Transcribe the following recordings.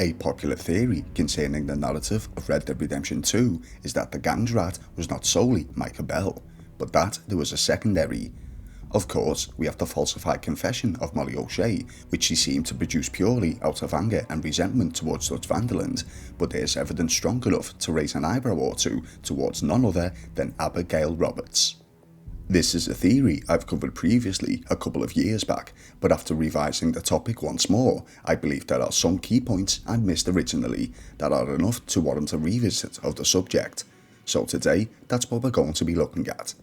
A popular theory concerning the narrative of Red Dead Redemption 2 is that the gang's rat was not solely Micah Bell, but that there was a secondary. Of course, we have the falsified confession of Molly O'Shea, which she seemed to produce purely out of anger and resentment towards Dutch van der Linde, but there is evidence strong enough to raise an eyebrow or two towards none other than Abigail Roberts. This is a theory I've covered previously a couple of years back, but after revising the topic once more, I believe there are some key points I missed originally that are enough to warrant a revisit of the subject. So today, that's what we're going to be looking at.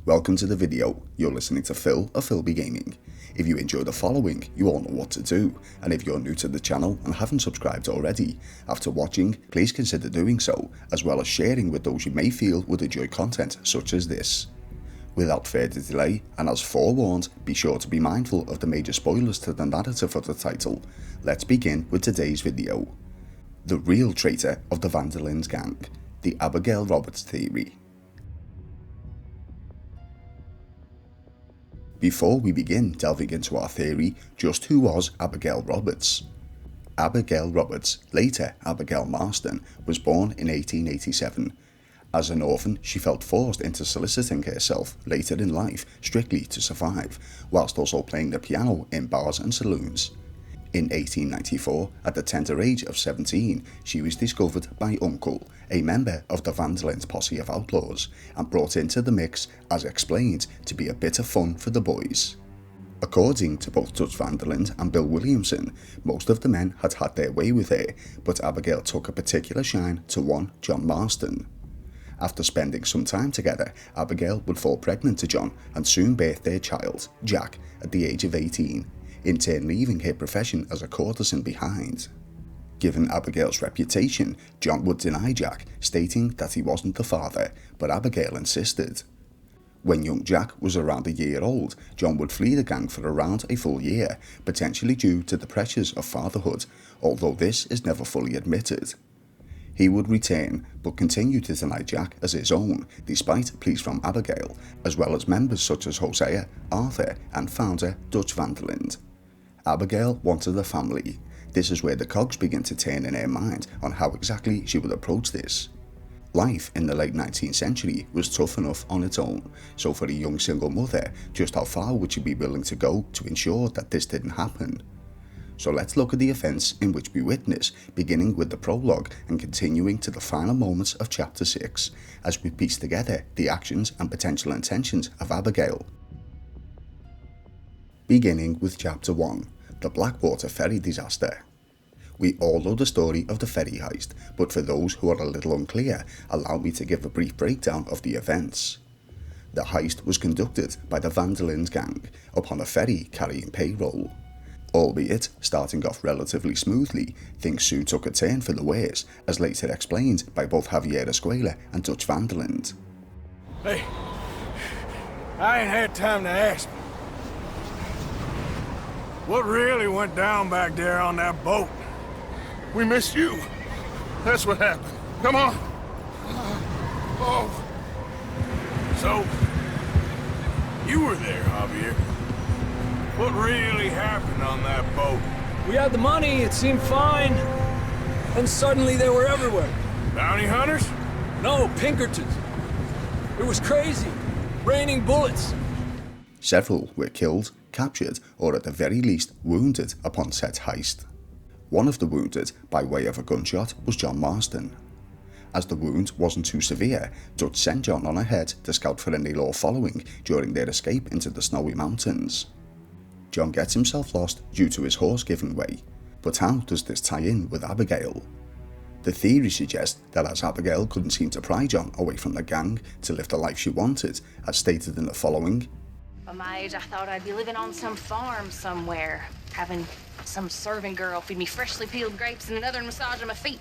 Welcome to the video. You're listening to Phil of Philby Gaming. If you enjoy the following, you all know what to do, and if you're new to the channel and haven't subscribed already, after watching, please consider doing so, as well as sharing with those you may feel would enjoy content such as this. Without further delay, and as forewarned, be sure to be mindful of the major spoilers to the narrative of the title. Let's begin with today's video. The real traitor of the Van der Linde gang, the Abigail Roberts theory. Before we begin delving into our theory, just who was Abigail Roberts? Abigail Roberts, later Abigail Marston, was born in 1887. As an orphan, she felt forced into soliciting herself later in life strictly to survive, whilst also playing the piano in bars and saloons. In 1894, at the tender age of 17, she was discovered by Uncle, a member of the Van der Linde posse of outlaws, and brought into the mix, as explained, to be a bit of fun for the boys. According to both Dutch van der Linde and Bill Williamson, most of the men had had their way with her, but Abigail took a particular shine to one John Marston. After spending some time together, Abigail would fall pregnant to John and soon birth their child, Jack, at the age of 18, in turn leaving her profession as a courtesan behind. Given Abigail's reputation, John would deny Jack, stating that he wasn't the father, but Abigail insisted. When young Jack was around a year old, John would flee the gang for around a full year, potentially due to the pressures of fatherhood, although this is never fully admitted. He would return, but continue to deny Jack as his own, despite pleas from Abigail, as well as members such as Hosea, Arthur, and founder Dutch van der Linde. Abigail wanted a family. This is where the cogs begin to turn in her mind on how exactly she would approach this. Life in the late 19th century was tough enough on its own, so for a young single mother, just how far would she be willing to go to ensure that this didn't happen? So let's look at the events in which we witness, beginning with the prologue and continuing to the final moments of chapter 6, as we piece together the actions and potential intentions of Abigail. Beginning with chapter 1, the Blackwater ferry disaster. We all know the story of the ferry heist, but for those who are a little unclear, allow me to give a brief breakdown of the events. The heist was conducted by the Van der Linde gang upon a ferry carrying payroll. Albeit starting off relatively smoothly, things soon took a turn for the worse, as later explained by both Javier Escuela and Dutch van der Linde. Hey, I ain't had time to ask. What really went down back there on that boat? We missed you. That's what happened. Come on. Oh. So, you were there, Javier. What really happened on that boat? We had the money, it seemed fine. And suddenly they were everywhere. Bounty hunters? No, Pinkertons. It was crazy. Raining bullets. Several were killed, captured, or at the very least wounded upon said heist. One of the wounded, by way of a gunshot, was John Marston. As the wound wasn't too severe, Dutch sent John on ahead to scout for any law following during their escape into the snowy mountains. John gets himself lost due to his horse giving way, but how does this tie in with Abigail? The theory suggests that as Abigail couldn't seem to pry John away from the gang to live the life she wanted, as stated in the following. At my age, I thought I'd be living on some farm somewhere, having some serving girl feed me freshly peeled grapes and another massage my feet.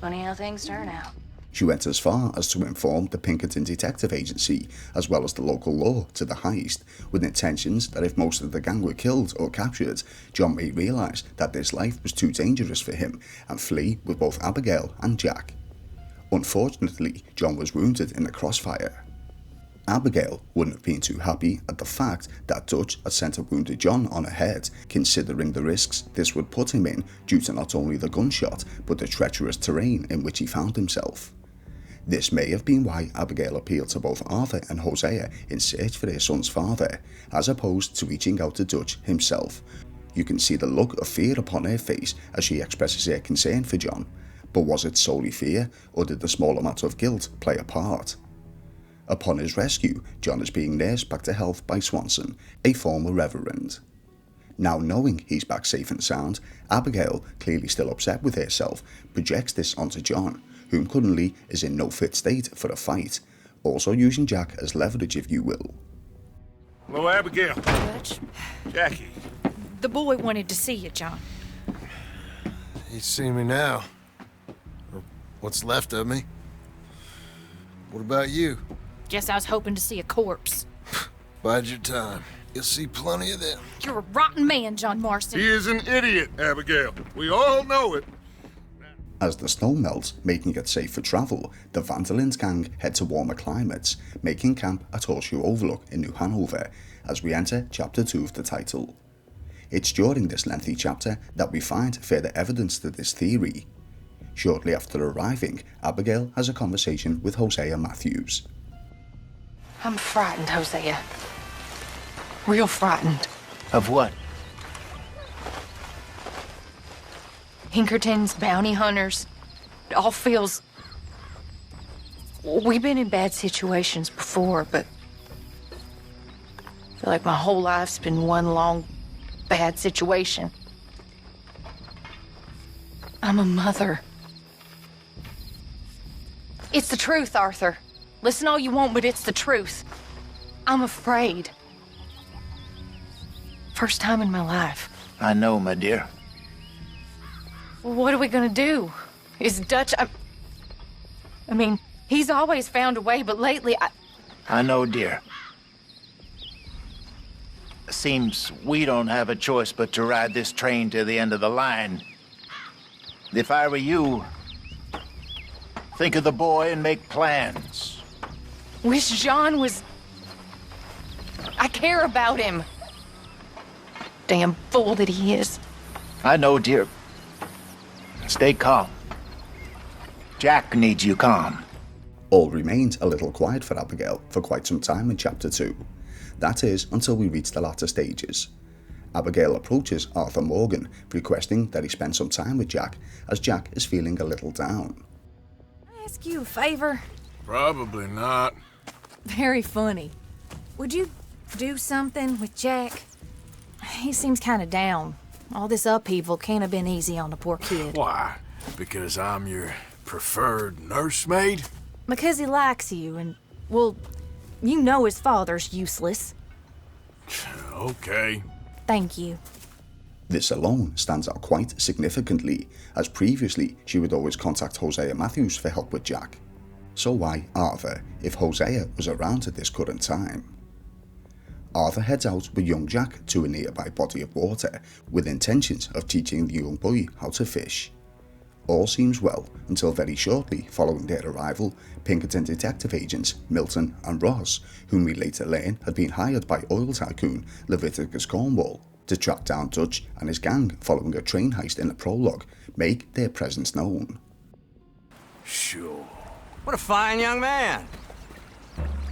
Funny how things turn out. She went as far as to inform the Pinkerton Detective Agency, as well as the local law, to the heist, with intentions that if most of the gang were killed or captured, John may realise that this life was too dangerous for him and flee with both Abigail and Jack. Unfortunately, John was wounded in the crossfire. Abigail wouldn't have been too happy at the fact that Dutch had sent a wounded John on ahead, considering the risks this would put him in due to not only the gunshot, but the treacherous terrain in which he found himself. This may have been why Abigail appealed to both Arthur and Hosea in search for their son's father, as opposed to reaching out to Dutch himself. You can see the look of fear upon her face as she expresses her concern for John, but was it solely fear, or did the small amount of guilt play a part? Upon his rescue, John is being nursed back to health by Swanson, a former reverend. Now knowing he's back safe and sound, Abigail, clearly still upset with herself, projects this onto John, whom currently is in no fit state for a fight, also using Jack as leverage if you will. Hello, Abigail. Dutch, Jackie. the boy wanted to see you, John. He's seen me now. Or what's left of me. What about you? Guess I was hoping to see a corpse. Bide your time. You'll see plenty of them. You're a rotten man, John Marston. He is an idiot, Abigail. We all know it. As the snow melts, making it safe for travel, the Van der Linde's gang head to warmer climates, making camp at Horseshoe Overlook in New Hanover, as we enter Chapter 2 of the title. It's during this lengthy chapter that we find further evidence to this theory. Shortly after arriving, Abigail has a conversation with Hosea Matthews. I'm frightened, Hosea. Real frightened. Of what? Pinkertons, bounty hunters. It all feels... We've been in bad situations before, but... I feel like my whole life's been one long, bad situation. I'm a mother. It's the truth, Arthur. Listen all you want, but it's the truth. I'm afraid. First time in my life. I know, my dear. What are we gonna do? Is Dutch... I mean, he's always found a way, but lately I know, dear. Seems we don't have a choice but to ride this train to the end of the line. If I were you, think of the boy and make plans. wish John was... I care about him. Damn fool that he is. I know, dear. Stay calm. Jack needs you calm. All remained a little quiet for Abigail for quite some time in Chapter 2. That is, until we reach the latter stages. Abigail approaches Arthur Morgan, requesting that he spend some time with Jack, as Jack is feeling a little down. Can I ask you a favor? Probably not. Very funny. Would you do something with Jack? He seems kind of down. All this upheaval can't have been easy on the poor kid. Why? Because I'm your preferred nursemaid? Because he likes you and, well, you know his father's useless. Okay. Thank you. This alone stands out quite significantly, as previously she would always contact Hosea Matthews for help with Jack. So why Arthur, if Hosea was around at this current time? Arthur heads out with young Jack to a nearby body of water, with intentions of teaching the young boy how to fish. All seems well until very shortly following their arrival, Pinkerton detective agents Milton and Ross, whom we later learn had been hired by oil tycoon Leviticus Cornwall to track down Dutch and his gang following a train heist in the prologue, make their presence known. Sure. What a fine young man.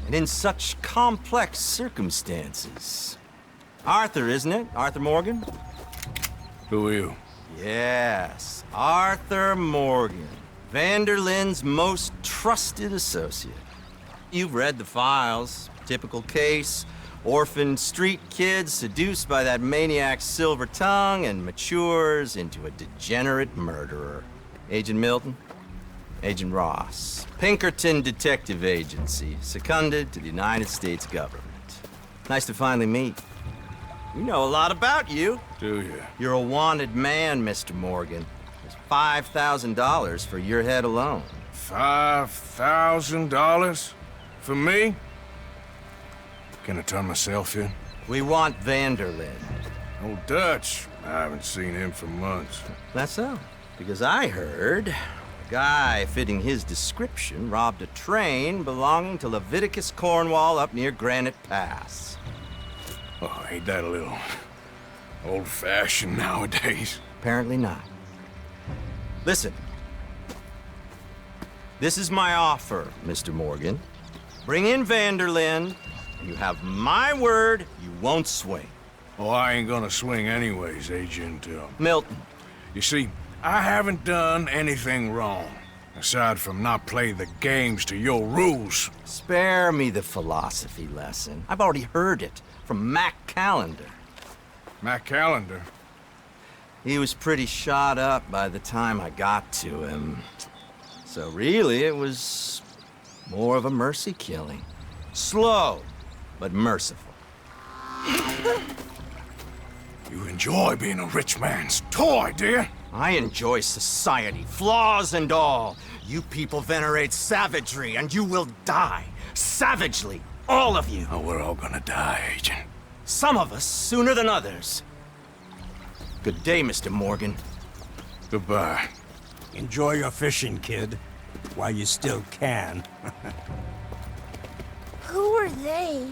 And in such complex circumstances. Arthur, isn't it? Arthur Morgan? Who are you? Yes, Arthur Morgan. Van der Linde's most trusted associate. You've read the files. Typical case. Orphaned street kid seduced by that maniac's silver tongue and matures into a degenerate murderer. Agent Milton? Agent Ross. Pinkerton Detective Agency, seconded to the United States government. Nice to finally meet. We know a lot about you. Do you? You're a wanted man, Mr. Morgan. There's $5,000 for your head alone. $5,000? For me? Can I turn myself in? We want Van der Linde. Old Dutch. I haven't seen him for months. That's so. Because I heard guy fitting his description robbed a train belonging to Leviticus Cornwall up near Granite Pass. Oh, ain't that a little old-fashioned nowadays? Apparently not. Listen. This is my offer, Mr. Morgan. Bring in Vanderlyn, and you have my word you won't swing. Oh, I ain't gonna swing anyways, Agent, Milton. You see, I haven't done anything wrong, aside from not play the games to your rules. Spare me the philosophy lesson. I've already heard it from Mac Callender. Mac Callender? He was pretty shot up by the time I got to him. So really, it was more of a mercy killing. Slow, but merciful. You enjoy being a rich man's toy, do you? I enjoy society, flaws and all. You people venerate savagery, and you will die. Savagely, all of you. Oh, we're all gonna die, Agent. Some of us sooner than others. Good day, Mr. Morgan. Goodbye. Enjoy your fishing, kid, while you still can. Who are they?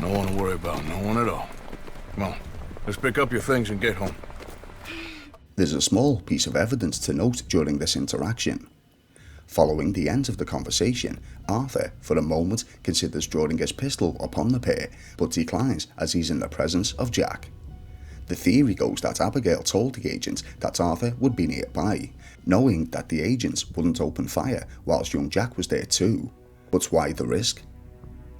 No one to worry about, no one at all. Come on, let's pick up your things and get home. There's a small piece of evidence to note during this interaction. Following the end of the conversation, Arthur, for a moment, considers drawing his pistol upon the pair, but declines as he's in the presence of Jack. The theory goes that Abigail told the agent that Arthur would be nearby, knowing that the agents wouldn't open fire whilst young Jack was there too. But why the risk?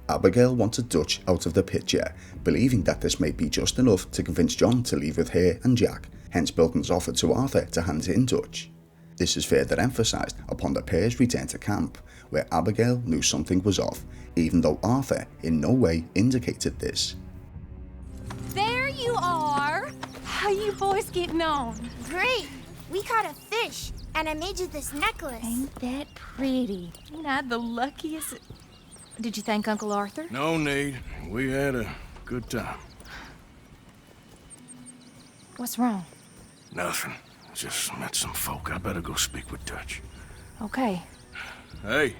Abigail wanted Dutch out of the picture, believing that this may be just enough to convince John to leave with her and Jack, hence Milton's offer to Arthur to hand in Dutch. This is further emphasised upon the pair's return to camp, where Abigail knew something was off, even though Arthur in no way indicated this. There you are! How you boys getting on? Great! We caught a fish, and I made you this necklace. Ain't that pretty? Ain't I the luckiest? Did you thank Uncle Arthur? No need. We had a good time. What's wrong? Nothing. Just met some folk. I better go speak with Dutch. Okay. Hey,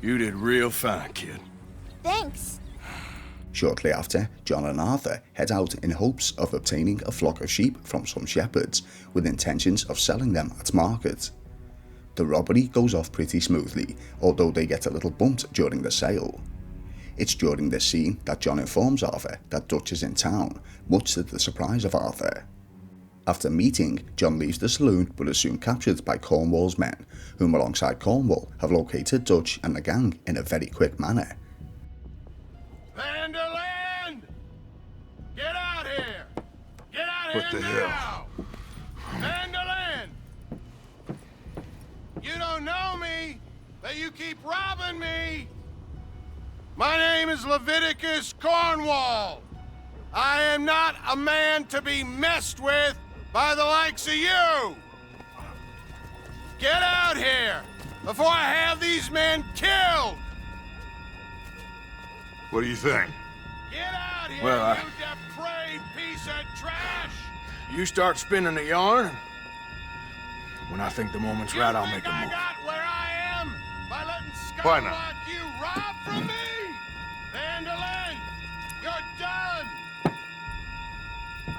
you did real fine, kid. Thanks. Shortly after, John and Arthur head out in hopes of obtaining a flock of sheep from some shepherds, with intentions of selling them at market. The robbery goes off pretty smoothly, although they get a little bumped during the sale. It's during this scene that John informs Arthur that Dutch is in town, much to the surprise of Arthur. After meeting, John leaves the saloon but is soon captured by Cornwall's men, whom alongside Cornwall have located Dutch and the gang in a very quick manner. Vanderlyn! Get out here! Get out What here the now! hell? Vanderlyn! You don't know me, but you keep robbing me! My name is Leviticus Cornwall. I am not a man to be messed with by the likes of you! Get out here before I have these men killed! What do you think? Get out here, Well, you depraved piece of trash! You start spinning the yarn. When I think the moment's right, I'll make a move. I got where I am by letting Why scum not? like you rob from me! Vanderlyn, you're done!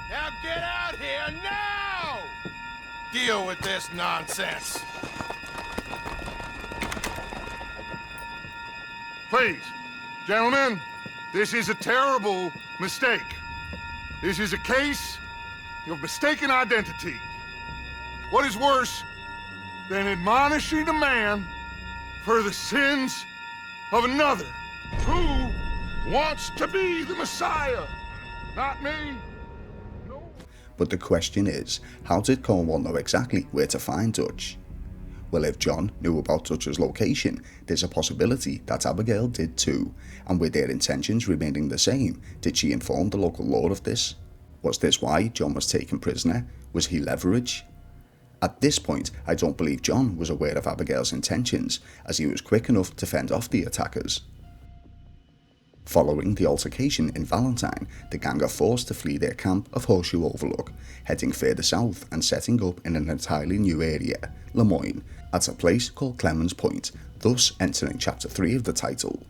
Now get out here now! Deal with this nonsense. Please, gentlemen, this is a terrible mistake. This is a case of mistaken identity. What is worse than admonishing a man for the sins of another who wants to be the Messiah? Not me. No. But the question is, how did Cornwall know exactly where to find Dutch? Well, if John knew about Dutch's location, there's a possibility that Abigail did too, and with their intentions remaining the same, did she inform the local lord of this? Was this why John was taken prisoner? Was he leverage? At this point, I don't believe John was aware of Abigail's intentions, as he was quick enough to fend off the attackers. Following the altercation in Valentine, the gang are forced to flee their camp of Horseshoe Overlook, heading further south and setting up in an entirely new area, Lemoyne, at a place called Clemens Point, thus entering Chapter 3 of the title.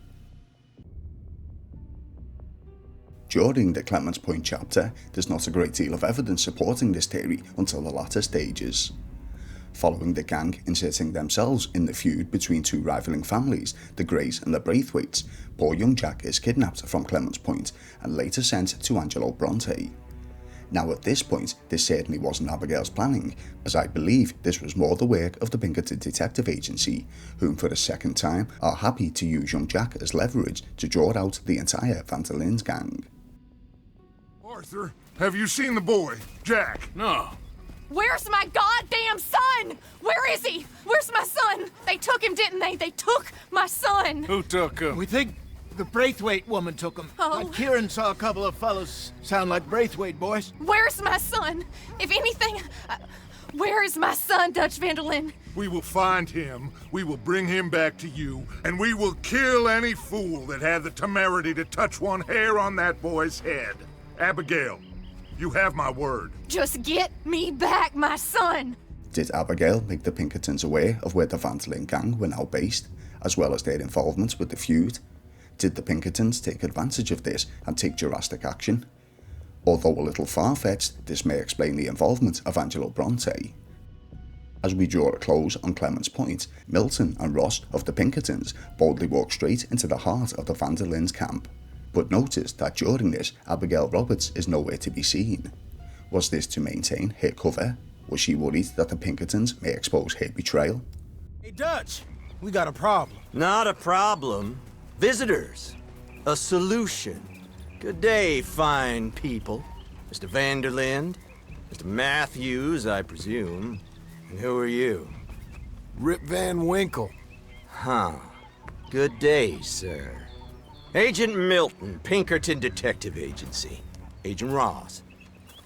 During the Clemens Point chapter, there's not a great deal of evidence supporting this theory until the latter stages. Following the gang inserting themselves in the feud between two rivaling families, the Greys and the Braithwaites, poor young Jack is kidnapped from Clemens Point and later sent to Angelo Bronte. Now at this point, this certainly wasn't Abigail's planning, as I believe this was more the work of the Pinkerton Detective Agency, whom for a second time are happy to use young Jack as leverage to draw out the entire Van der Linde's gang. Arthur, have you seen the boy, Jack? No. Where's my goddamn son? Where is he? Where's my son? They took him, didn't they? They took my son. Who took him? We think the Braithwaite woman took him. Oh. Kieran saw a couple of fellows sound like Braithwaite boys. Where's my son? If anything, where is my son, Dutch Van der Linde? We will find him, we will bring him back to you, and we will kill any fool that had the temerity to touch one hair on that boy's head. Abigail, you have my word. Just get me back my son. Did Abigail make the Pinkertons aware of where the Van der Linde gang were now based, as well as their involvement with the feud? Did the Pinkertons take advantage of this and take drastic action? Although a little far-fetched, this may explain the involvement of Angelo Bronte. As we draw a close on Clemens Point, Milton and Ross of the Pinkertons boldly walk straight into the heart of the Van der Linde's camp. But notice that during this, Abigail Roberts is nowhere to be seen. Was this to maintain her cover? Was she worried that the Pinkertons may expose her betrayal? Hey, Dutch, we got a problem. Not a problem. Visitors. A solution. Good day, fine people. Mr. Van der Linde, Mr. Matthews, I presume. And who are you? Rip Van Winkle. Huh. Good day, sir. Agent Milton, Pinkerton Detective Agency. Agent Ross.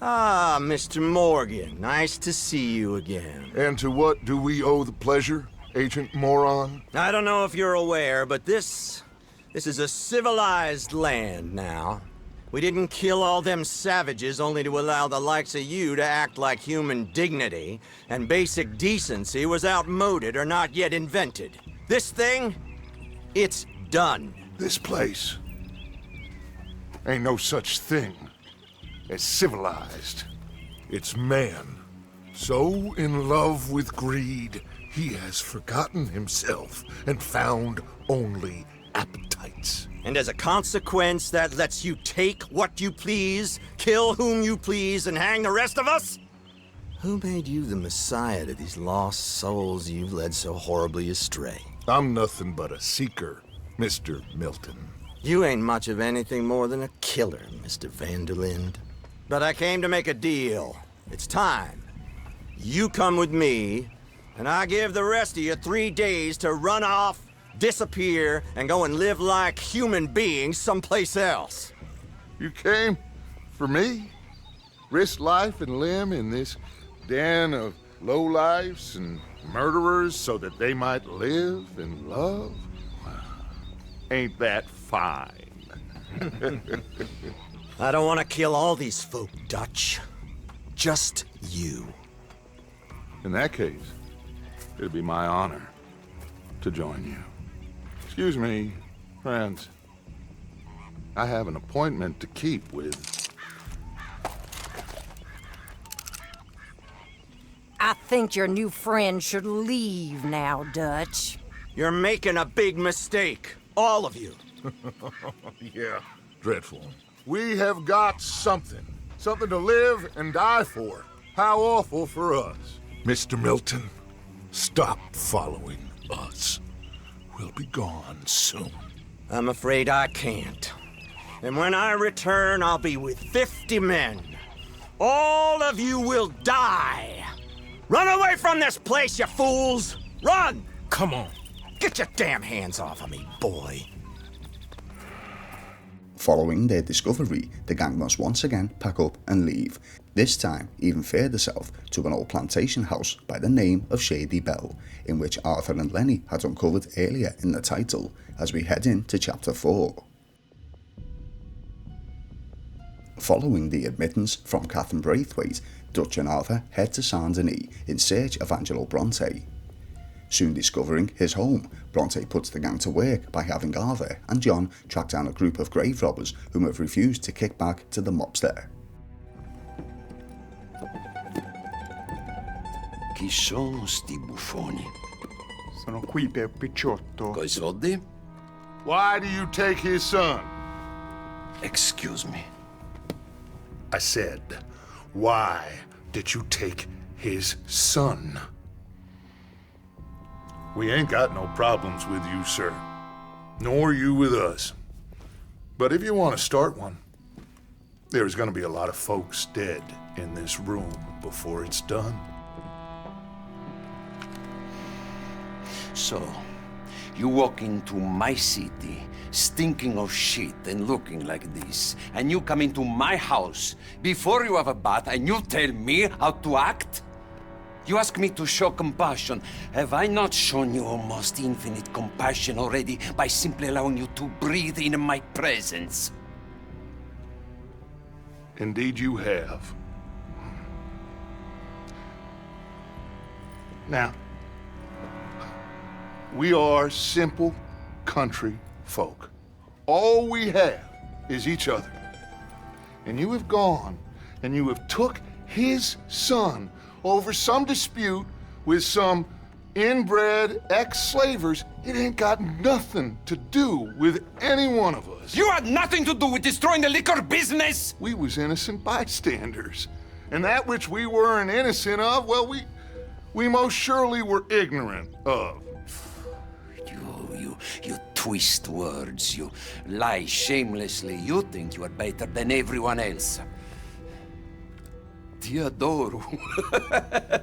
Ah, Mr. Morgan, nice to see you again. And to what do we owe the pleasure, Agent Moron? I don't know if you're aware, but this is a civilized land now. We didn't kill all them savages only to allow the likes of you to act like human dignity, and basic decency was outmoded or not yet invented. This thing, it's done. This place ain't no such thing as civilized. It's man, so in love with greed, he has forgotten himself and found only appetites. And as a consequence, that lets you take what you please, kill whom you please, and hang the rest of us? Who made you the messiah to these lost souls you've led so horribly astray? I'm nothing but a seeker, Mr. Milton. You ain't much of anything more than a killer, Mr. Van der Linde. But I came to make a deal. It's time. You come with me, and I give the rest of you 3 days to run off, disappear, and go and live like human beings someplace else. You came for me? Risk life and limb in this den of lowlifes and murderers so that they might live and love? Ain't that fine? I don't want to kill all these folk, Dutch. Just you. In that case, it'd be my honor to join you. Excuse me, friends. I have an appointment to keep with... I think your new friend should leave now, Dutch. You're making a big mistake. All of you. Yeah, dreadful. We have got something. Something to live and die for. How awful for us. Mr. Milton, stop following us. We'll be gone soon. I'm afraid I can't. And when I return, I'll be with 50 men. All of you will die. Run away from this place, you fools! Run! Come on. Get your damn hands off of me, boy. Following their discovery, the gang must once again pack up and leave, this time even further south to an old plantation house by the name of Shady Belle, in which Arthur and Lenny had uncovered earlier in the title, as we head into Chapter 4. Following the admittance from Catherine Braithwaite, Dutch and Arthur head to Saint-Denis in search of Angelo Bronte. Soon discovering his home, Bronte puts the gang to work by having Arthur and John track down a group of grave robbers whom have refused to kick back to the mobster. Chi sono sti buffoni? Sono qui per Picciotto. Coi soldi? Why do you take his son? Excuse me. I said, why did you take his son? We ain't got no problems with you, sir. Nor you with us. But if you want to start one, there's gonna be a lot of folks dead in this room before it's done. So, you walk into my city, stinking of shit and looking like this, and you come into my house before you have a bath and you tell me how to act? You ask me to show compassion. Have I not shown you almost infinite compassion already by simply allowing you to breathe in my presence? Indeed you have. Now, we are simple country folk. All we have is each other. And you have gone and you have took his son over some dispute with some inbred ex-slavers. It ain't got nothing to do with any one of us. You had nothing to do with destroying the liquor business! We was innocent bystanders. And that which we weren't innocent of, well, we most surely were ignorant of. You twist words, you lie shamelessly, you think you are better than everyone else. Ti adoro.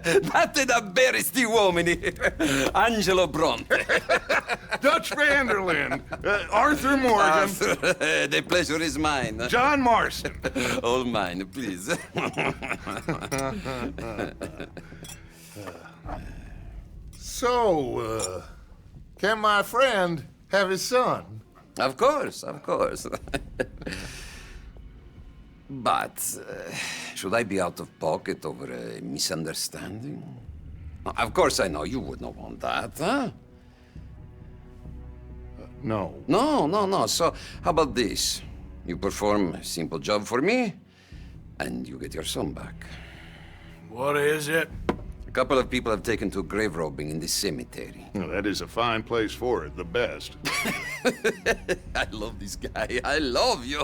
Date davvero sti uomini. Angelo Bronte. Dutch Vanderlyn. Arthur Morgan. Arthur, the pleasure is mine. John Marston. All mine, please. So, can my friend have his son? Of course, of course. But, should I be out of pocket over a misunderstanding? Of course I know you would not want that, huh? No. No. So, how about this? You perform a simple job for me, and you get your son back. What is it? A couple of people have taken to grave robbing in this cemetery. Well, that is a fine place for it, the best. I love this guy. I love you.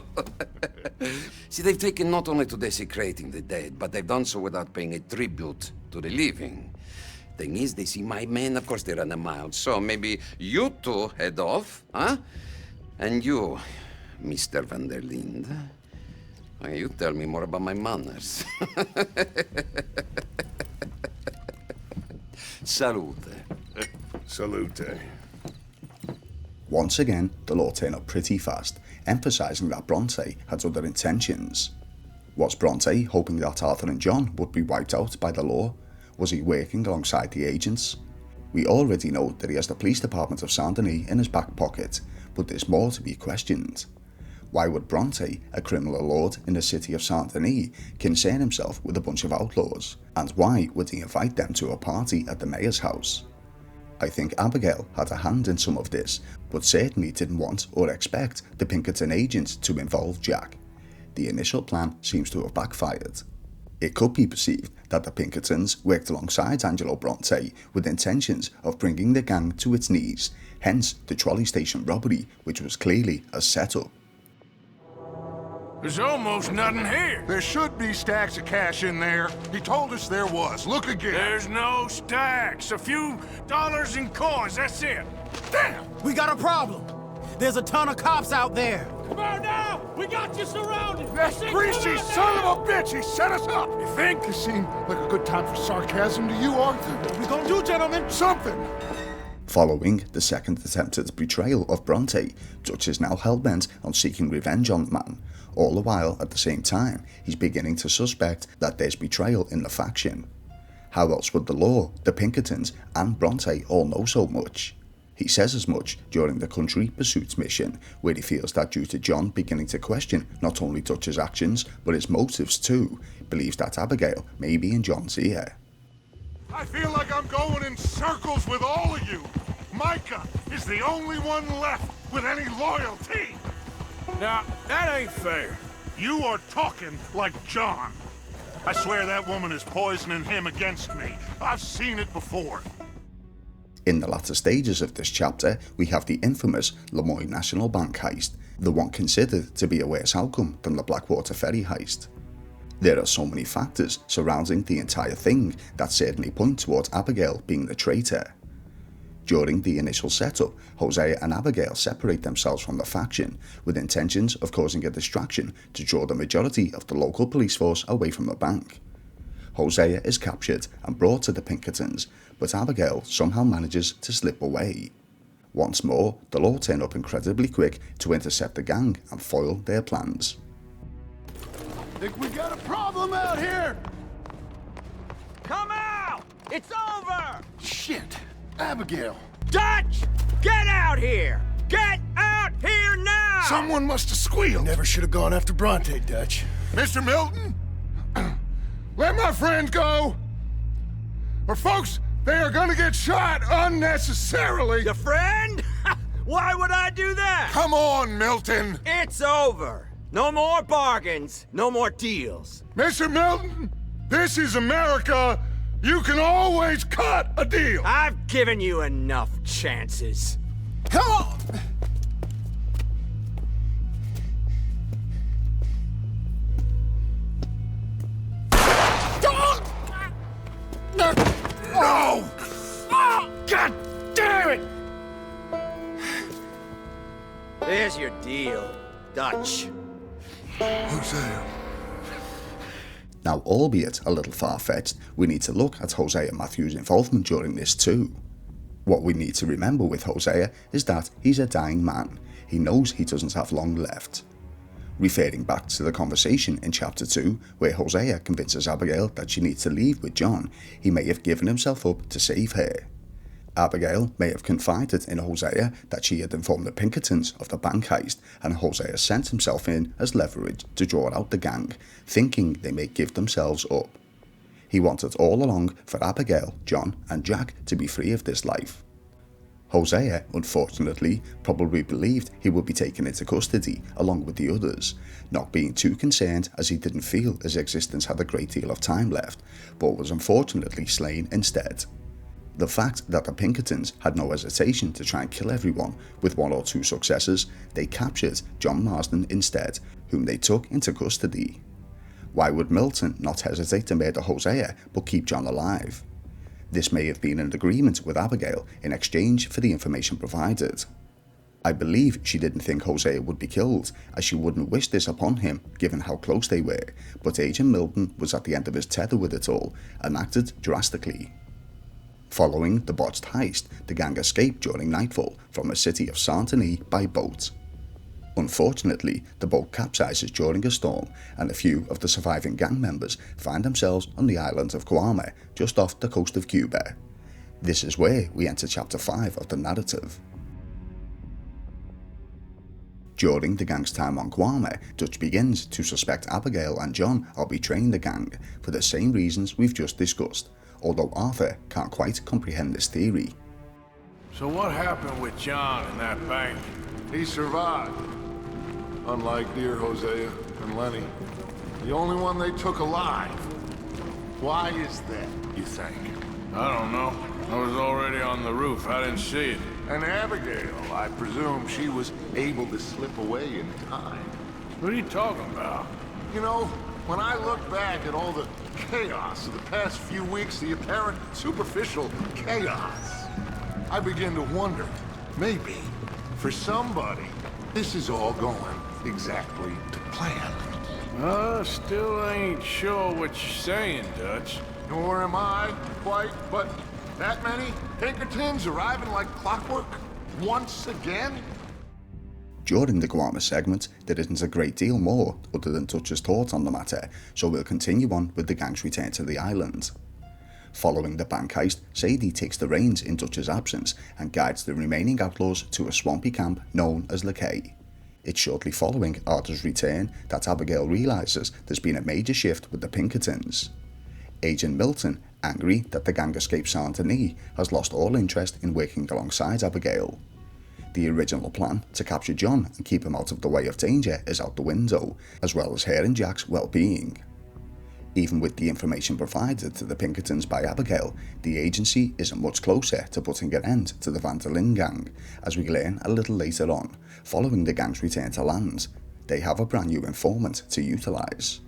See, they've taken not only to desecrating the dead, but they've done so without paying a tribute to the living. Thing is, they see my men, of course they run a mile. So maybe you two head off, huh? And you, Mr. van der Linde, you tell me more about my manners. Salute. Salute. Once again, the law turned up pretty fast, emphasising that Bronte had other intentions. Was Bronte hoping that Arthur and John would be wiped out by the law? Was he working alongside the agents? We already know that he has the police department of Saint-Denis in his back pocket, but there's more to be questioned. Why would Bronte, a criminal lord in the city of Saint-Denis, concern himself with a bunch of outlaws? And why would he invite them to a party at the mayor's house? I think Abigail had a hand in some of this, but certainly didn't want or expect the Pinkerton agent to involve Jack. The initial plan seems to have backfired. It could be perceived that the Pinkertons worked alongside Angelo Bronte with intentions of bringing the gang to its knees, hence the trolley station robbery, which was clearly a setup. There's almost nothing here. There should be stacks of cash in there. He told us there was. Look again. There's no stacks. A few dollars in coins, that's it. Damn! We got a problem. There's a ton of cops out there. Come on now! We got you surrounded! That greasy son of a bitch! He set us up! You think? It seemed like a good time for sarcasm to you, Arthur. What we gonna do, gentlemen? Something! Following the second attempted betrayal of Bronte, Dutch is now hell-bent on seeking revenge on the man. All the while, at the same time, he's beginning to suspect that there's betrayal in the faction. How else would the law, the Pinkertons, and Bronte all know so much? He says as much during the Country Pursuits mission, where he feels that due to John beginning to question not only Dutch's actions, but his motives too, believes that Abigail may be in John's ear. I feel like I'm going in circles with all of you. Micah is the only one left with any loyalty. Now, that ain't fair. You are talking like John. I swear that woman is poisoning him against me. I've seen it before. In the latter stages of this chapter, we have the infamous Lemoyne National Bank heist, the one considered to be a worse outcome than the Blackwater Ferry heist. There are so many factors surrounding the entire thing that certainly point towards Abigail being the traitor. During the initial setup, Hosea and Abigail separate themselves from the faction with intentions of causing a distraction to draw the majority of the local police force away from the bank. Hosea is captured and brought to the Pinkertons, but Abigail somehow manages to slip away. Once more, the law turn up incredibly quick to intercept the gang and foil their plans. Think we got a problem out here? Come out! It's over! Shit! Abigail! Dutch! Get out here! Get out here now! Someone must have squealed. Never should have gone after Bronte, Dutch. Mr. Milton? Let my friend go! Or folks, they are gonna get shot unnecessarily! Your friend? Why would I do that? Come on, Milton! It's over. No more bargains, no more deals. Mr. Milton, this is America. You can always cut a deal. I've given you enough chances. Come on! No! God damn it! There's your deal, Dutch. Hosea. Now, albeit a little far-fetched, we need to look at Hosea Matthews' involvement during this too. What we need to remember with Hosea is that he's a dying man. He knows he doesn't have long left. Referring back to the conversation in chapter 2, where Hosea convinces Abigail that she needs to leave with John, he may have given himself up to save her. Abigail may have confided in Hosea that she had informed the Pinkertons of the bank heist, and Hosea sent himself in as leverage to draw out the gang, thinking they may give themselves up. He wanted all along for Abigail, John and Jack to be free of this life. Hosea, unfortunately, probably believed he would be taken into custody along with the others, not being too concerned as he didn't feel his existence had a great deal of time left, but was unfortunately slain instead. The fact that the Pinkertons had no hesitation to try and kill everyone, with 1 or 2 successes, they captured John Marsden instead, whom they took into custody. Why would Milton not hesitate to murder Hosea but keep John alive? This may have been an agreement with Abigail in exchange for the information provided. I believe she didn't think Hosea would be killed, as she wouldn't wish this upon him given how close they were, but Agent Milton was at the end of his tether with it all and acted drastically. Following the botched heist, the gang escaped during nightfall from the city of Saint-Denis by boat. Unfortunately, the boat capsizes during a storm, and a few of the surviving gang members find themselves on the island of Guam, just off the coast of Cuba. This is where we enter chapter 5 of the narrative. During the gang's time on Guam, Dutch begins to suspect Abigail and John are betraying the gang for the same reasons we've just discussed, although Arthur can't quite comprehend this theory. So what happened with John in that bank? He survived. Unlike dear Hosea and Lenny, the only one they took alive. Why is that, you think? I don't know. I was already on the roof. I didn't see it. And Abigail, I presume she was able to slip away in time. What are you talking about? You know, when I look back at all the chaos of the past few weeks, the apparent superficial chaos, I begin to wonder, maybe, for somebody, this is all going exactly to plan. Still ain't sure what you're saying, Dutch. Nor am I, quite, but that many Pinkertons arriving like clockwork once again? During the Guam segment, there isn't a great deal more other than Dutch's thoughts on the matter, so we'll continue on with the gang's return to the island. Following the bank heist, Sadie takes the reins in Dutch's absence and guides the remaining outlaws to a swampy camp known as the Cay. It's shortly following Arthur's return that Abigail realises there's been a major shift with the Pinkertons. Agent Milton, angry that the gang escaped Saint-Denis, has lost all interest in working alongside Abigail. The original plan to capture John and keep him out of the way of danger is out the window, as well as her and Jack's well-being. Even with the information provided to the Pinkertons by Abigail, the agency isn't much closer to putting an end to the Van der Linde gang, as we learn a little later on. Following the gang's return to land, they have a brand new informant to utilise.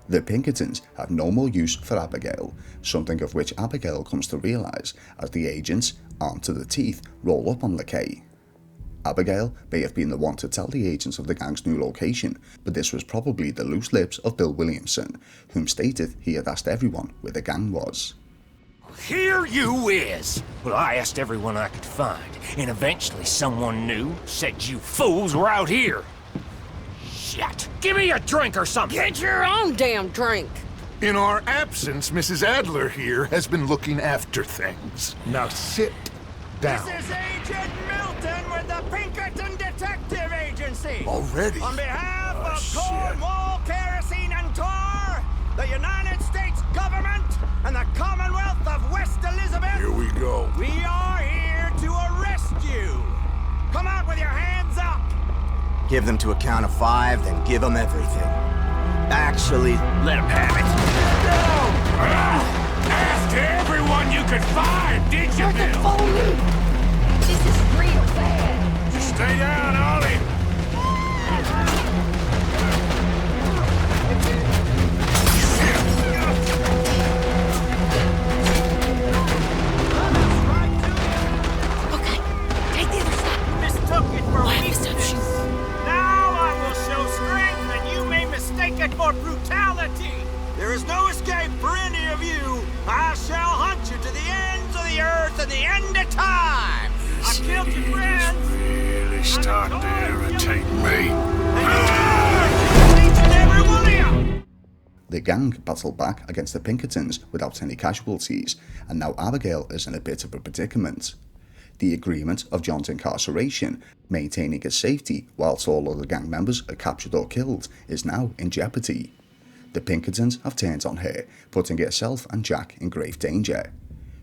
The Pinkertons have no more use for Abigail, something of which Abigail comes to realise as the agents, armed to the teeth, roll up on the Cay. Abigail may have been the one to tell the agents of the gang's new location, but this was probably the loose lips of Bill Williamson, whom stated he had asked everyone where the gang was. Here you is! Well, I asked everyone I could find, and eventually someone new said you fools were out here. Shit! Give me a drink or something! Get your own damn drink! In our absence, Mrs. Adler here has been looking after things. Now sit down. This is Agent Milton with the Pinkerton Detective Agency! Already? On behalf of Cornwall, Kerosene and Tar, the United States government, and the Commonwealth of West Elizabeth... Here we go. We are here to arrest you! Come out with your hands up! Give them to a count of 5, then give them everything. Actually, let them have it. No! Asked everyone you could find, did you, Bill? This is real bad. Stay down, Ollie! Okay, take the other side. Mistook it for weakness. Now I will show strength, and you may mistake it for brutality. There is no escape for any of you. I shall hunt you to the ends of the earth and the end of time. I killed your friends. Really starting to irritate me. Each and every one of you. The gang battled back against the Pinkertons without any casualties, and now Abigail is in a bit of a predicament. The agreement of John's incarceration, maintaining his safety whilst all other gang members are captured or killed, is now in jeopardy. The Pinkertons have turned on her, putting herself and Jack in grave danger.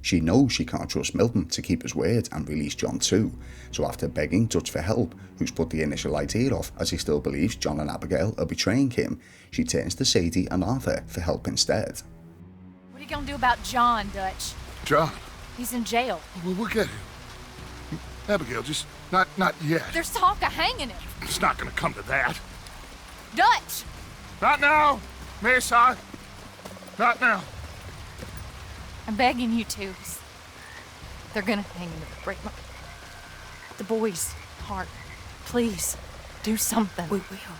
She knows she can't trust Milton to keep his word and release John too, so after begging Dutch for help, who's put the initial idea off as he still believes John and Abigail are betraying him, she turns to Sadie and Arthur for help instead. What are you gonna do about John, Dutch? John? He's in jail. We'll get him. Abigail, just not yet. There's talk of hanging him. It's not gonna come to that. Dutch! Not now, Miss. Not now. I'm begging you to. They're gonna hang him. Break the boy's heart. Please, do something. We will.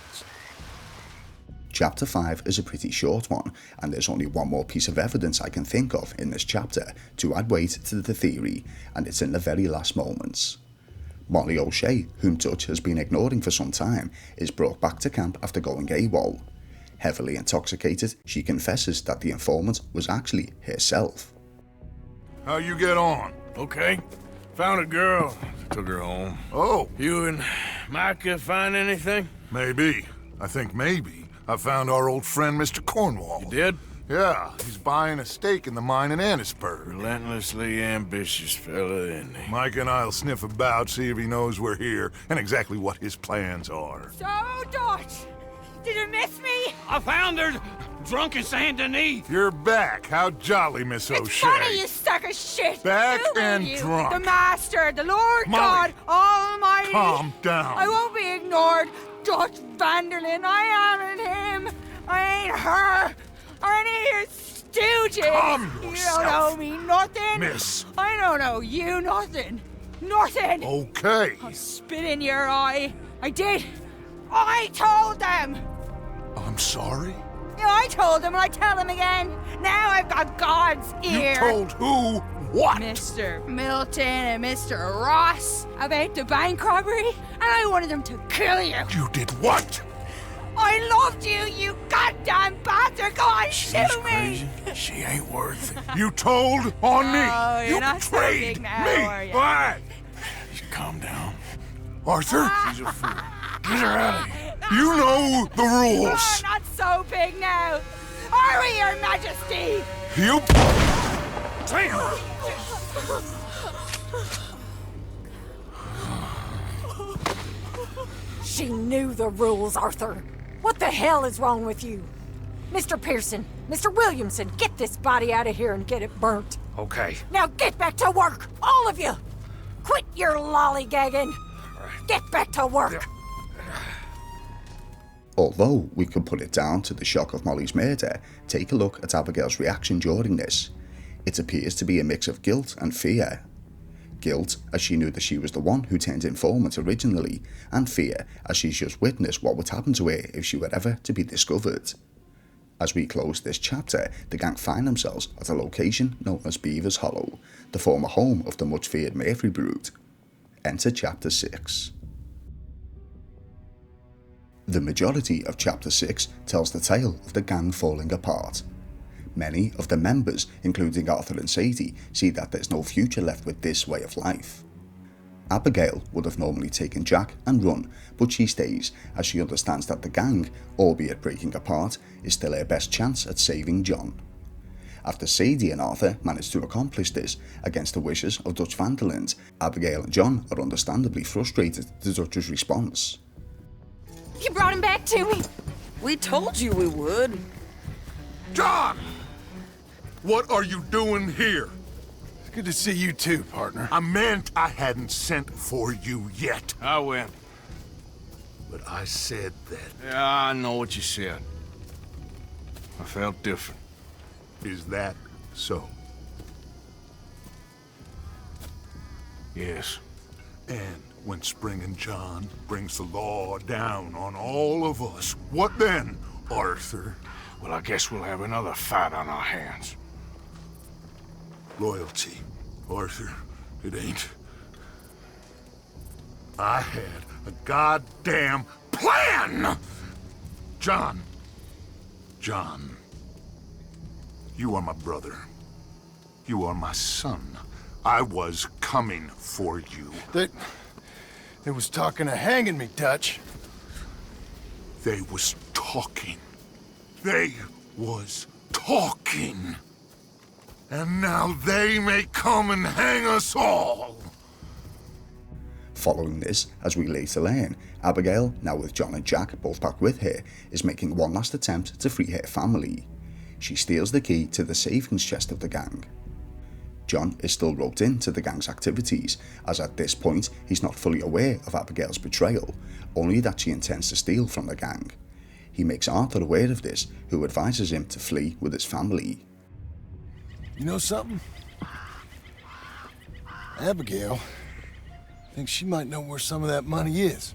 Chapter 5 is a pretty short one, and there's only one more piece of evidence I can think of in this chapter to add weight to the theory, and it's in the very last moments. Molly O'Shea, whom Dutch has been ignoring for some time, is brought back to camp after going AWOL. Heavily intoxicated, she confesses that the informant was actually herself. How you get on? Okay. Found a girl. Took her home. Oh. You and Micah find anything? Maybe. I think maybe. I found our old friend, Mr. Cornwall. You did? Yeah. He's buying a stake in the mine in Annisburg. Relentlessly ambitious fella, isn't he? Mike and I'll sniff about, see if he knows we're here, and exactly what his plans are. So, Dutch, did you miss me? I found her drunk in Saint-Denis. You're back. How jolly, Miss O'Shea. It's funny, you sack of shit. Back Who and you? drunk. The Master, the Lord Molly, God Almighty. calm down. I won't be ignored. Dutch Van der Linde, I am him. I ain't her. Or any of your stooges. Calm You yourself, don't know me nothing. miss. I don't know you nothing. Nothing. Okay. I'll spit in your eye. I did. I told them. I'm sorry? Yeah, I told them and I tell them again. Now I've got God's ear. You told who what? Mr. Milton and Mr. Ross about the bank robbery, and I wanted them to kill you. You did what? I loved you, you goddamn bastard! Go on, shoot me! Crazy. She ain't worth it. You told on me. Oh, you're You not so betrayed big now, me. are you? What? You calm down. Arthur? She's a fool. Get her out of here. You know the rules. You're not so big now. Are we, Your Majesty? You... Traitor! She knew the rules, Arthur. What the hell is wrong with you? Mr. Pearson, Mr. Williamson, get this body out of here and get it burnt. Okay. Now get back to work, all of you! Quit your lollygagging! Get back to work! Although we could put it down to the shock of Molly's murder, take a look at Abigail's reaction during this. It appears to be a mix of guilt and fear. Guilt, as she knew that she was the one who turned informant originally, and fear, as she's just witnessed what would happen to her if she were ever to be discovered. As we close this chapter, the gang find themselves at a location known as Beaver's Hollow, the former home of the much feared Murphy brood. Enter Chapter 6. The majority of Chapter 6 tells the tale of the gang falling apart. Many of the members, including Arthur and Sadie, see that there's no future left with this way of life. Abigail would have normally taken Jack and run, but she stays as she understands that the gang, albeit breaking apart, is still her best chance at saving John. After Sadie and Arthur manage to accomplish this against the wishes of Dutch van der Linde, Abigail and John are understandably frustrated at the Dutch's response. You brought him back to me. We told you we would. John! What are you doing here? It's good to see you too, partner. I meant I hadn't sent for you yet. I went. But I said that. Yeah, I know what you said. I felt different. Is that so? Yes. And when Spring and John brings the law down on all of us, what then, Arthur? Well, I guess we'll have another fight on our hands. Loyalty, Arthur, it ain't. I had a goddamn plan! John, you are my brother. You are my son. I was coming for you. They was talking of hanging me, Dutch. They was talking. They was talking. And now they may come and hang us all. Following this, as we later learn, Abigail, now with John and Jack both back with her, is making one last attempt to free her family. She steals the key to the savings chest of the gang. John is still roped into the gang's activities, as at this point he's not fully aware of Abigail's betrayal, only that she intends to steal from the gang. He makes Arthur aware of this, who advises him to flee with his family. You know something? Abigail thinks she might know where some of that money is.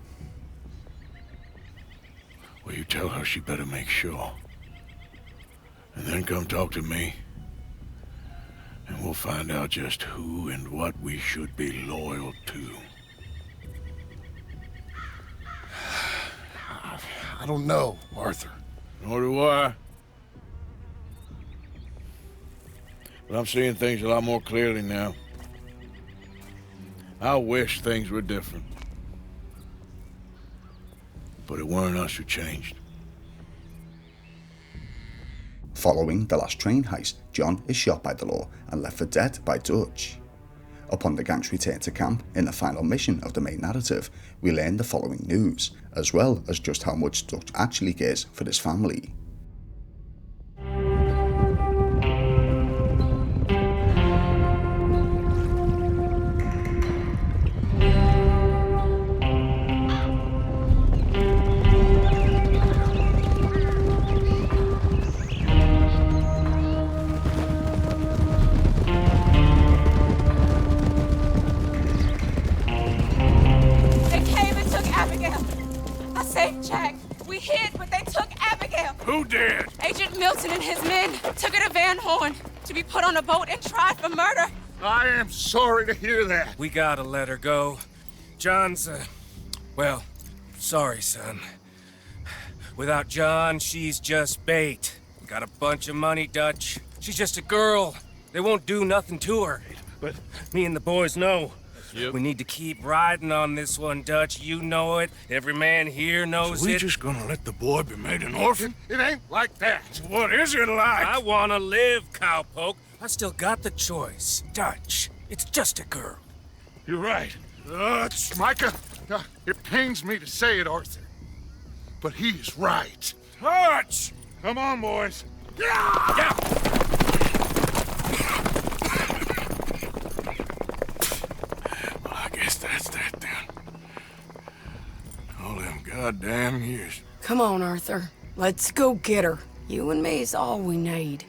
Well, you tell her she better make sure. And then come talk to me. And we'll find out just who and what we should be loyal to. I don't know, Arthur. Nor do I. But I'm seeing things a lot more clearly now. I wish things were different. But it weren't us who changed. Following the last train heist, John is shot by the law and left for dead by Dutch. Upon the gang's return to camp, in the final mission of the main narrative, we learn the following news, as well as just how much Dutch actually cares for his family. Who did? Agent Milton and his men took her to Van Horn to be put on a boat and tried for murder. I am sorry to hear that. We gotta let her go. John's, well, sorry, son. Without John, she's just bait. Got a bunch of money, Dutch. She's just a girl. They won't do nothing to her. But me and the boys know. Yep. We need to keep riding on this one, Dutch. You know it. Every man here knows So we it. just gonna let the boy be made an orphan? It ain't like that. What is it like? I wanna live, cowpoke. I still got the choice. Dutch, it's just a girl. You're right. Micah, it pains me to say it, Arthur, but he's right. Hutch! Come on, boys. Yeah! Well, I guess that's that then. All them goddamn years. Come on, Arthur. Let's go get her. You and me is all we need.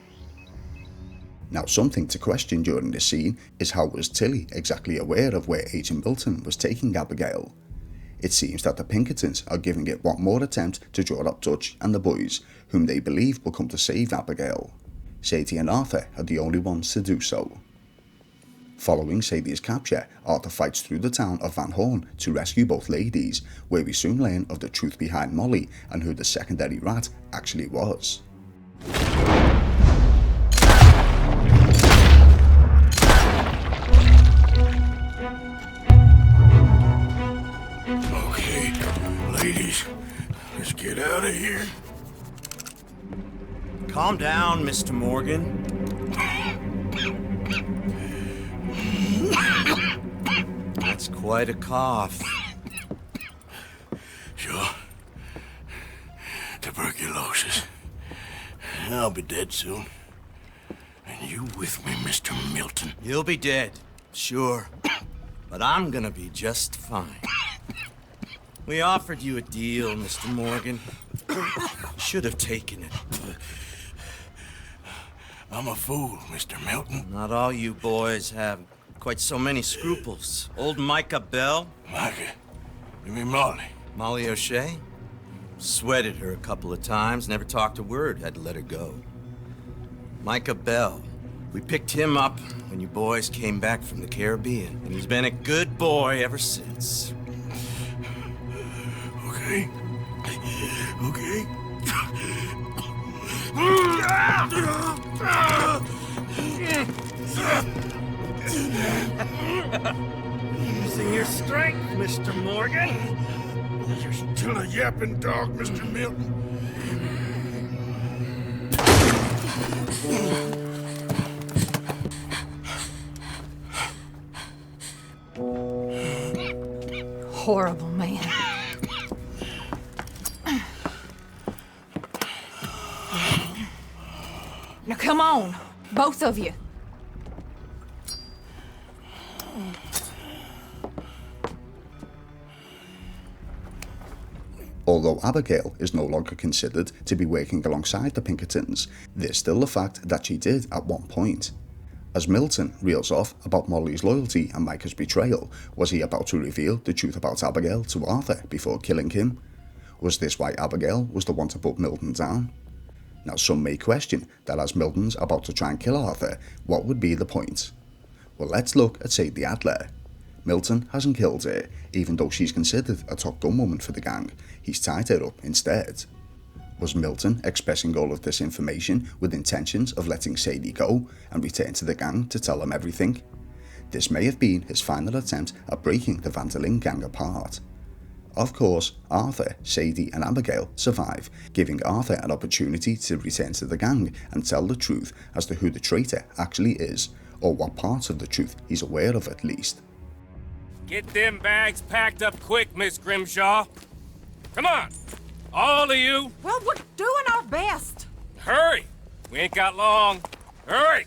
Now, something to question during this scene is how was Tilly exactly aware of where Agent Milton was taking Abigail? It seems that the Pinkertons are giving it one more attempt to draw up Dutch and the boys, whom they believe will come to save Abigail. Sadie and Arthur are the only ones to do so. Following Sadie's capture, Arthur fights through the town of Van Horn to rescue both ladies, where we soon learn of the truth behind Molly and who the secondary rat actually was. Okay, ladies, let's get out of here. Calm down, Mr. Morgan. That's quite a cough. Sure. Tuberculosis. I'll be dead soon. And you with me, Mr. Milton? You'll be dead, sure. But I'm gonna be just fine. We offered you a deal, Mr. Morgan. Should have taken it. I'm a fool, Mr. Milton. Not all you boys have quite so many scruples. Old Micah Bell. Micah? You mean Molly? Molly O'Shea? Sweated her a couple of times, never talked a word, had to let her go. Micah Bell. We picked him up when you boys came back from the Caribbean, and he's been a good boy ever since. Okay. Okay. Using your strength, Mr. Morgan. You're still a yapping dog, Mr. Milton. Horrible man. Now come on, both of you. Although Abigail is no longer considered to be working alongside the Pinkertons, there's still the fact that she did at one point. As Milton reels off about Molly's loyalty and Micah's betrayal, was he about to reveal the truth about Abigail to Arthur before killing him? Was this why Abigail was the one to put Milton down? Now some may question that as Milton's about to try and kill Arthur, what would be the point? Well, let's look at Sadie Adler. Milton hasn't killed her, even though she's considered a top gun woman for the gang. He's tied her up instead. Was Milton expressing all of this information with intentions of letting Sadie go and return to the gang to tell them everything? This may have been his final attempt at breaking the Van der Linde gang apart. Of course, Arthur, Sadie and Abigail survive, giving Arthur an opportunity to return to the gang and tell the truth as to who the traitor actually is, or what parts of the truth he's aware of at least. Get them bags packed up quick, Miss Grimshaw. Come on, all of you. Well, we're doing our best. Hurry, we ain't got long. Hurry.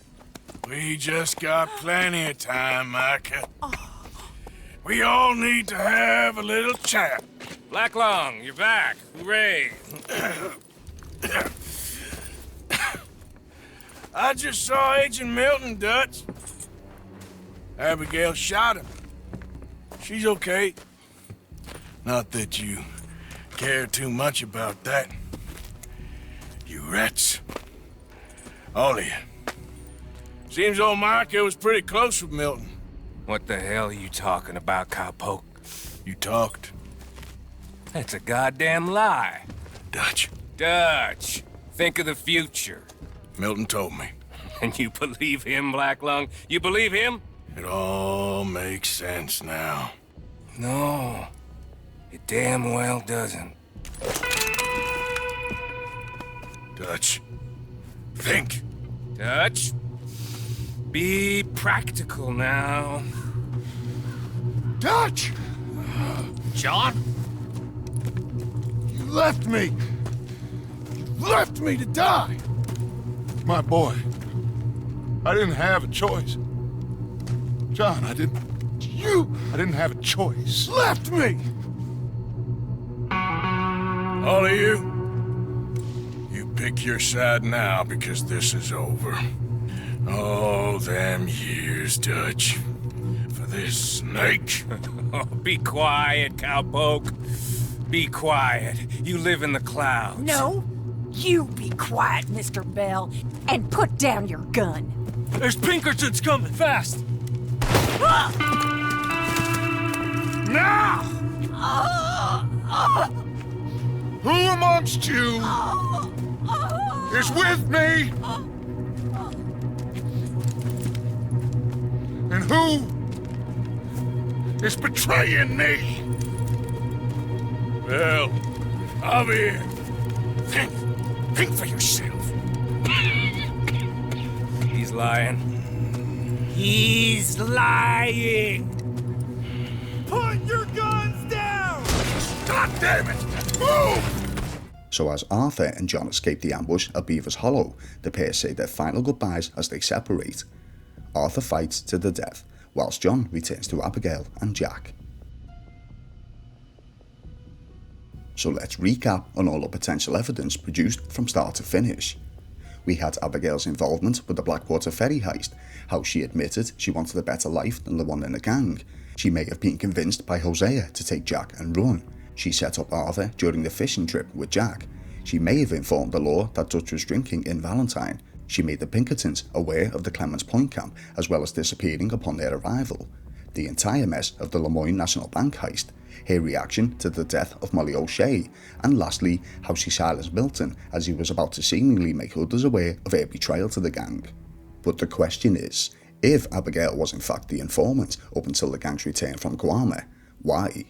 We just got plenty of time, Micah. We all need to have a little chat. Black Lung, you're back. Hooray. I just saw Agent Milton, Dutch. Abigail shot him. She's okay. Not that you care too much about that. You rats. All of you. Seems old Micah was pretty close with Milton. What the hell are you talking about, cowpoke? You talked. That's a goddamn lie. Dutch. Dutch, think of the future. Milton told me. And you believe him, Black Lung? You believe him? It all makes sense now. No, it damn well doesn't. Dutch, think. Dutch, be practical now. Dutch! John? You left me! You left me to die! My boy, I didn't have a choice. John, I didn't have a choice. Left me! All of you, you pick your side now because this is over. All them years, Dutch. For this snake. Oh, be quiet, cowpoke. Be quiet. You live in the clouds. No, you be quiet, Mr. Bell, and put down your gun. There's Pinkertons coming! Fast! Now! Who amongst you is with me? And who is betraying me? Well, Javier, think for yourself. He's lying. He's lying! Put your guns down! God damn it! Move! So as Arthur and John escape the ambush at Beaver's Hollow, the pair say their final goodbyes as they separate. Arthur fights to the death, whilst John returns to Abigail and Jack. So let's recap on all the potential evidence produced from start to finish. We had Abigail's involvement with the Blackwater ferry heist, how she admitted she wanted a better life than the one in the gang. She may have been convinced by Hosea to take Jack and run. She set up Arthur during the fishing trip with Jack. She may have informed the law that Dutch was drinking in Valentine. She made the Pinkertons aware of the Clemens Point camp as well as disappearing upon their arrival. The entire mess of the Lemoyne National Bank heist, her reaction to the death of Molly O'Shea, and lastly, how she silenced Milton as he was about to seemingly make others aware of her betrayal to the gang. But the question is, if Abigail was in fact the informant up until the gang's return from Guam, why?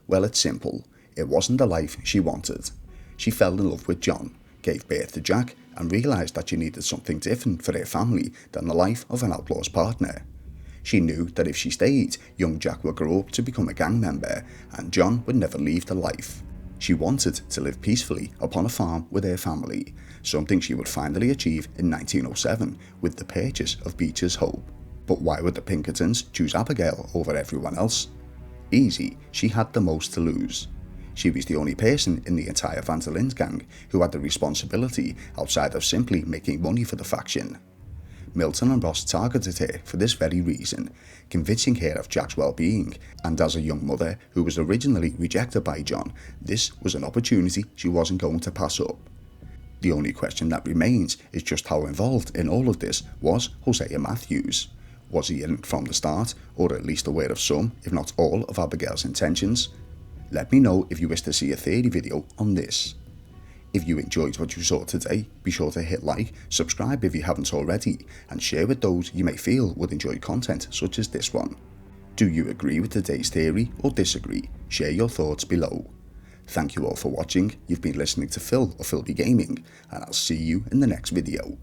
Well, it's simple. It wasn't the life she wanted. She fell in love with John, gave birth to Jack, and realised that she needed something different for her family than the life of an outlaw's partner. She knew that if she stayed, young Jack would grow up to become a gang member, and John would never leave the life. She wanted to live peacefully upon a farm with her family, something she would finally achieve in 1907 with the purchase of Beecher's Hope. But why would the Pinkertons choose Abigail over everyone else? Easy, she had the most to lose. She was the only person in the entire Van der Linde gang who had the responsibility outside of simply making money for the faction. Milton and Ross targeted her for this very reason, convincing her of Jack's well-being, and as a young mother who was originally rejected by John, this was an opportunity she wasn't going to pass up. The only question that remains is just how involved in all of this was Hosea Matthews. Was he in from the start, or at least aware of some, if not all, of Abigail's intentions? Let me know if you wish to see a theory video on this. If you enjoyed what you saw today, be sure to hit like, subscribe if you haven't already, and share with those you may feel would enjoy content such as this one. Do you agree with today's theory or disagree? Share your thoughts below. Thank you all for watching. You've been listening to Phil of Philby Gaming, and I'll see you in the next video.